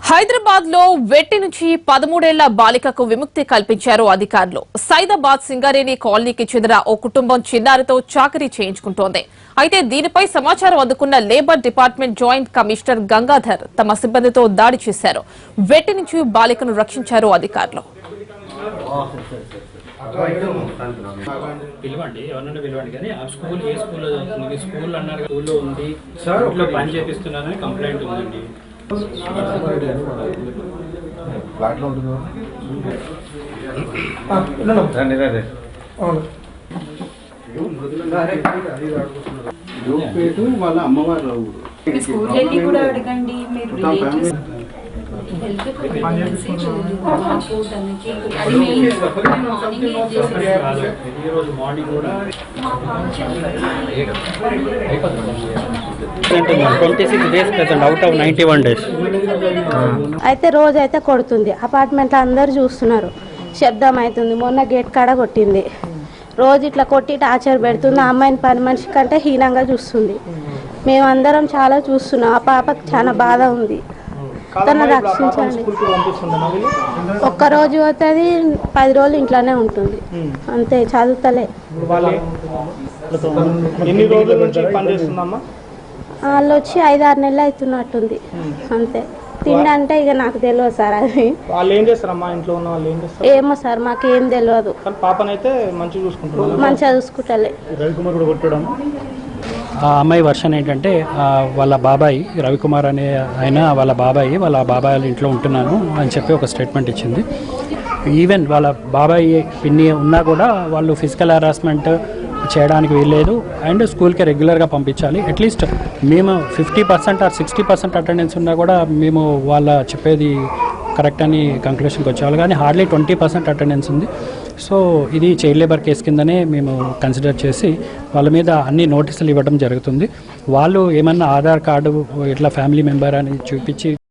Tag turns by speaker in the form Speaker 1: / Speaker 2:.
Speaker 1: హైదరాబాద్ లో వెట్టి నుంచి 13 ఏళ్ల బాలికకు విముక్తి కల్పించారు అధికారులు. సైదాబాద్ సింగరేణి కాలనీకి చెందిన ఓ కుటుంబం చిన్నారితో చాకరీ చేయించుకుంటోంది. అయితే దీనిపై సమాచారం అందుకున్న labour department joint commissioner Gangadhar తమ సిబ్బందితో దాడి చేశారు. వెట్టి నుంచి బాలికను రక్షించారు అధికారులు.
Speaker 2: పిలవండి, ఎవరన్నా పిలవండి. కానీ ఆ స్కూల్ ఏ స్కూల్లో చదువుతుంది? స్కూల్ అన్నారు, స్కూల్లో ఉంది, ఇంట్లో పని చేపిస్తున్నారని కంప్లైంట్ ఉందండి.
Speaker 3: వాళ్ళ అమ్మవారు
Speaker 4: స్కూల్ కూడా అడగండి. మీరు
Speaker 2: మార్నింగ్ కూడా 26 days present out of 91 days.
Speaker 5: అయితే రోజు అయితే కొడుతుంది. అపార్ట్మెంట్లో అందరు చూస్తున్నారు, శబ్దం అవుతుంది. మొన్న గేట్ కాడ కొట్టింది. రోజు ఇట్లా కొట్టి టార్చర్ పెడుతుంది. ఆ అమ్మాయిని పని మనిషి కంటే హీనంగా చూస్తుంది. మేమందరం చాలా చూస్తున్నాం. ఆ పాపకు చాలా బాధ ఉంది. తను రక్షించండి. ఒక్కరోజు అవుతుంది, 10 రోజులు ఇంట్లోనే ఉంటుంది. అంతే, చదువుతలే. వాళ్ళు వచ్చి 5-6 నెలలు అవుతున్నట్టుంది. అంతే. తిండంటే ఇక నాకు తెలియదు సార్. అది
Speaker 6: వాళ్ళు ఏం చేస్తారమ్మా? ఇంట్లో ఉన్న వాళ్ళు ఏం చేస్తారు?
Speaker 5: ఏమో సార్, మాకేం తెలియదు.
Speaker 6: పాపనైతే మంచిగా చూసుకుంటారు.
Speaker 5: మంచిగా చూసుకుంటలే.
Speaker 6: రవికుమార్ కూడా కొట్టడం.
Speaker 2: ఆ అమ్మాయి వర్షన్ ఏంటంటే, వాళ్ళ బాబాయ్ రవికుమార్ అనే ఆయన వాళ్ళ బాబాయ్ వాళ్ళ ఇంట్లో ఉంటున్నాను అని చెప్పి ఒక స్టేట్మెంట్ ఇచ్చింది. ఈవెన్ వాళ్ళ బాబాయ్ పిన్ని ఉన్నా కూడా వాళ్ళు ఫిజికల్ హరాస్మెంట్ చేయడానికి వీల్లేదు. అండ్ స్కూల్కి రెగ్యులర్గా పంపించాలి. అట్లీస్ట్ మేము 50% ఆర్ 60% అటెండెన్స్ ఉన్నా కూడా మేము వాళ్ళ చెప్పేది కరెక్ట్ అని కంక్లూషన్కి వచ్చేవాళ్ళు. కానీ హార్డ్లీ 20% అటెండెన్స్ ఉంది. సో ఇది చైల్డ్ లేబర్ కేసు కిందనే మేము కన్సిడర్ చేసి వాళ్ళ మీద అన్ని నోటీసులు ఇవ్వడం జరుగుతుంది. వాళ్ళు ఏమన్నా ఆధార్ కార్డు ఇట్లా ఫ్యామిలీ మెంబర్ అని చూపించి